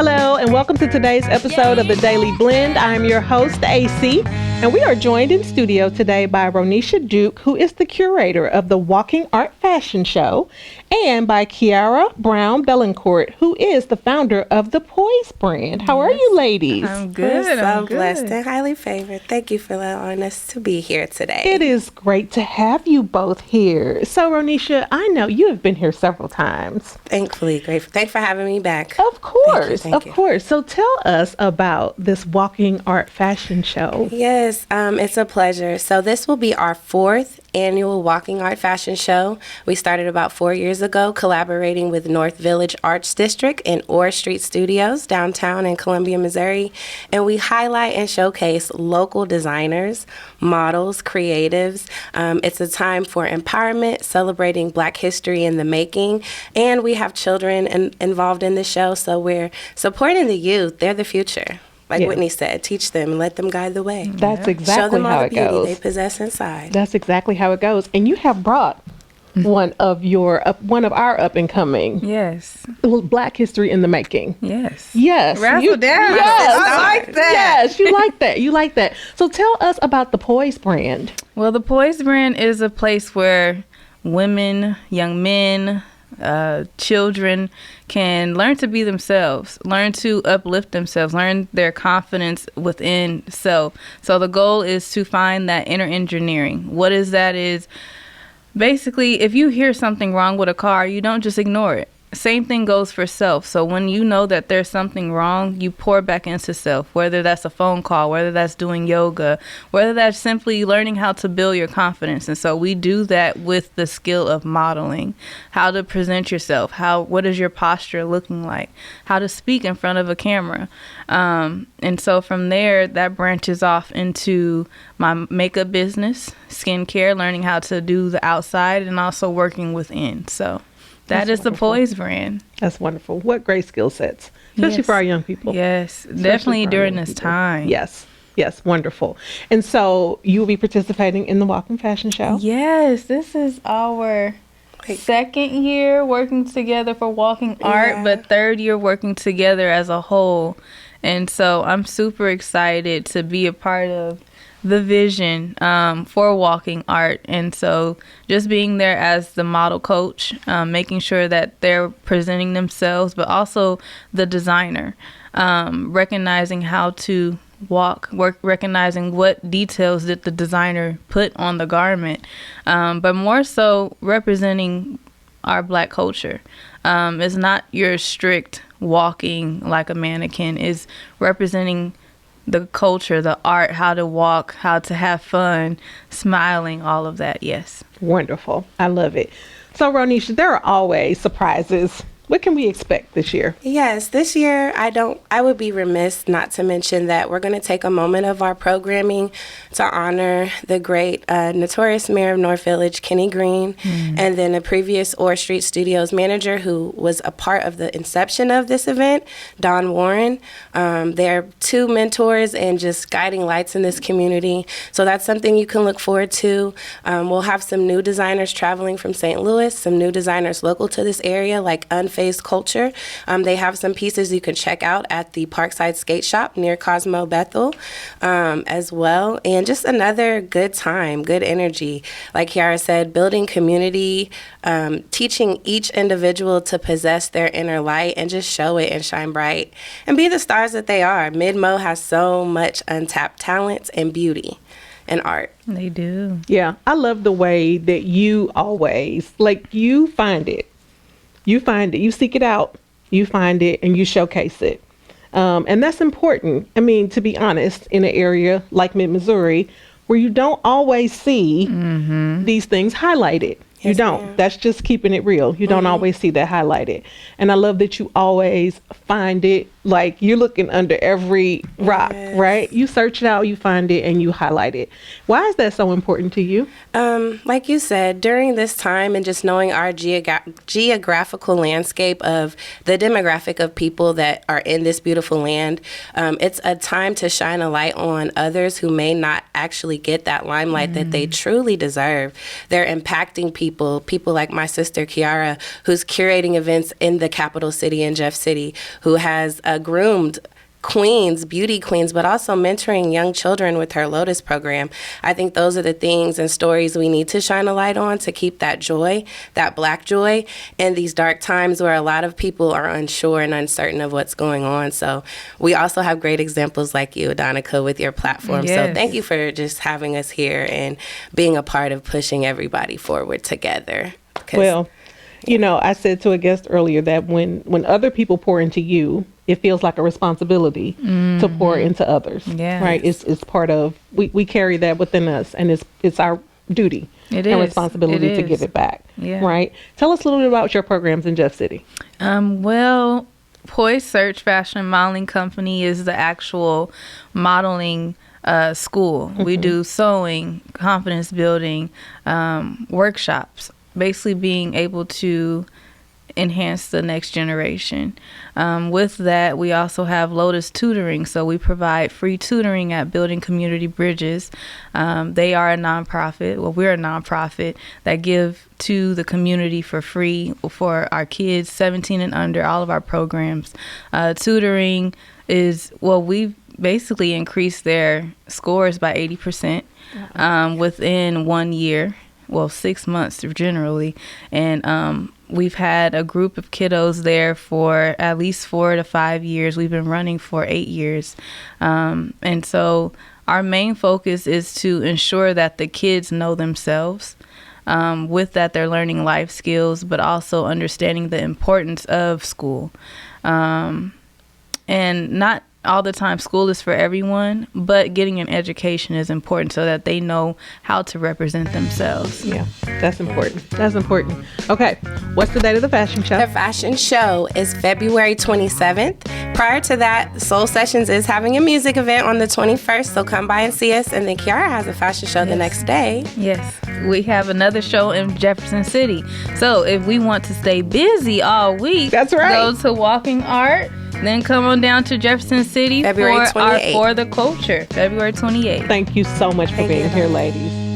Hello, and welcome to today's episode of The Daily Blend. I'm your host, AC, and we are joined in studio today by Ronecia Duke, who is the curator of the Walking Art Fashion Show, and by Khiara Brown-Belancourt, who is the founder of the Poise Brand. How are you, ladies? I'm good. We're so I'm blessed good. and highly favored. Thank you for allowing us to be here today. It is great to have you both here. So, Ronecia, I know you have been here several times. Thankfully, grateful. Thanks for having me back. Of course, Thank you. of course. So tell us about this Walking Art Fashion Show. Yes, it's a pleasure. So this will be our fourth annual Walking Art Fashion Show. We started about 4 years ago, collaborating with North Village Arts District and Orr Street Studios downtown in Columbia, Missouri. And we highlight and showcase local designers, models, creatives. It's a time for empowerment, celebrating Black history in the making. And we have children involved in the show, so we're supporting the youth. They're the future. Like Whitney said, teach them and let them guide the way. That's Show exactly them all how the it beauty goes. they possess inside. That's exactly how it goes. And you have brought one of our up and coming Yes. Black history in the making. Yes. Yes. Razzle dazzle. Yes. I like that. Yes, you like that. You like that. So tell us about the Poise Brand. Well, the Poise Brand is a place where women, young men, children can learn to be themselves, learn to uplift themselves, learn their confidence within self. So the goal is to find that inner engineering. What is that is basically, if you hear something wrong with a car, you don't just ignore it. Same thing goes for self. So when you know that there's something wrong, you pour back into self, whether that's a phone call, whether that's doing yoga, whether that's simply learning how to build your confidence. And so we do that with the skill of modeling, how to present yourself, what is your posture looking like, how to speak in front of a camera. And so from there, that branches off into my makeup business, skincare, learning how to do the outside and also working within. So that is the Poise Brand. That's wonderful. What great skill sets, especially for our young people. Yes, Especially definitely for our during young this people. time. Yes, wonderful. And so you will be participating in the Walking Fashion Show? Yes, this is our second year working together for Walking Art, but third year working together as a whole. And so I'm super excited to be a part of the vision for Walking Art. And so just being there as the model coach, making sure that they're presenting themselves, but also the designer, recognizing how to recognizing what details did the designer put on the garment, but more so representing our Black culture. It's not your strict walking like a mannequin, is representing the culture, the art, how to walk, how to have fun, smiling, all of that. Yes. Wonderful. I love it. So, Ronecia, there are always surprises. What can we expect this year? Yes, this year I would be remiss not to mention that we're going to take a moment of our programming to honor the great notorious mayor of North Village, Kenny Green, and then a previous Orr Street Studios manager who was a part of the inception of this event, Don Warren. They're two mentors and just guiding lights in this community. So that's something you can look forward to. We'll have some new designers traveling from St. Louis, some new designers local to this area like Unfazed Culture. They have some pieces you can check out at the Parkside Skate Shop near Cosmo Bethel as well. And just another good time, good energy. Like Khiara said, building community, teaching each individual to possess their inner light and just show it and shine bright and be the stars that they are. Mid-Mo has so much untapped talent and beauty and art. They do. Yeah, I love the way that you always, you find it. You find it, you seek it out, you find it, and you showcase it. And that's important. I mean, to be honest, in an area like mid-Missouri, where you don't always see these things highlighted. You don't. Ma'am. That's just keeping it real. You don't always see that highlighted. And I love that you always find it, like you're looking under every rock, right? You search it out, you find it, and you highlight it. Why is that so important to you? Like you said, during this time and just knowing our geographical landscape of the demographic of people that are in this beautiful land, it's a time to shine a light on others who may not actually get that limelight that they truly deserve. They're impacting people like my sister Khiara, who's curating events in the capital city in Jeff City, who has groomed queens, beauty queens, but also mentoring young children with her Lotus program. I think those are the things and stories we need to shine a light on to keep that joy, that Black joy, in these dark times where a lot of people are unsure and uncertain of what's going on. So we also have great examples like you, Adonica, with your platform. Yes. So thank you for just having us here and being a part of pushing everybody forward together. Well, I said to a guest earlier that when other people pour into you, it feels like a responsibility to pour into others. Yes. Right? It's part of, we carry that within us, and it's our duty and responsibility to give it back. Yeah. Right? Tell us a little bit about your programs in Jeff City. Well, Poise Search Fashion Modeling Company is the actual modeling school. We do sewing, confidence building, workshops, basically being able to enhance the next generation. With that, we also have Lotus Tutoring. So we provide free tutoring at Building Community Bridges. They are a nonprofit. Well, we're a nonprofit that give to the community for free for our kids 17 and under, all of our programs. Tutoring is, we've basically increased their scores by 80% within 1 year. 6 months generally. And we've had a group of kiddos there for at least 4 to 5 years. We've been running for 8 years. And so our main focus is to ensure that the kids know themselves. With that, they're learning life skills, but also understanding the importance of school. And not all the time school is for everyone, but getting an education is important so that they know how to represent themselves. Yeah, that's important. Okay, what's the date of the fashion show? The fashion show is February 27th. Prior to that, Soul Sessions is having a music event on the 21st, so come by and see us. And then Khiara has a fashion show the next day. Yes, we have another show in Jefferson City. So if we want to stay busy all week, that's right, go to Walking Art. Then come on down to Jefferson City February for 28th. For the Culture, February 28th. Thank you so much for being here, ladies.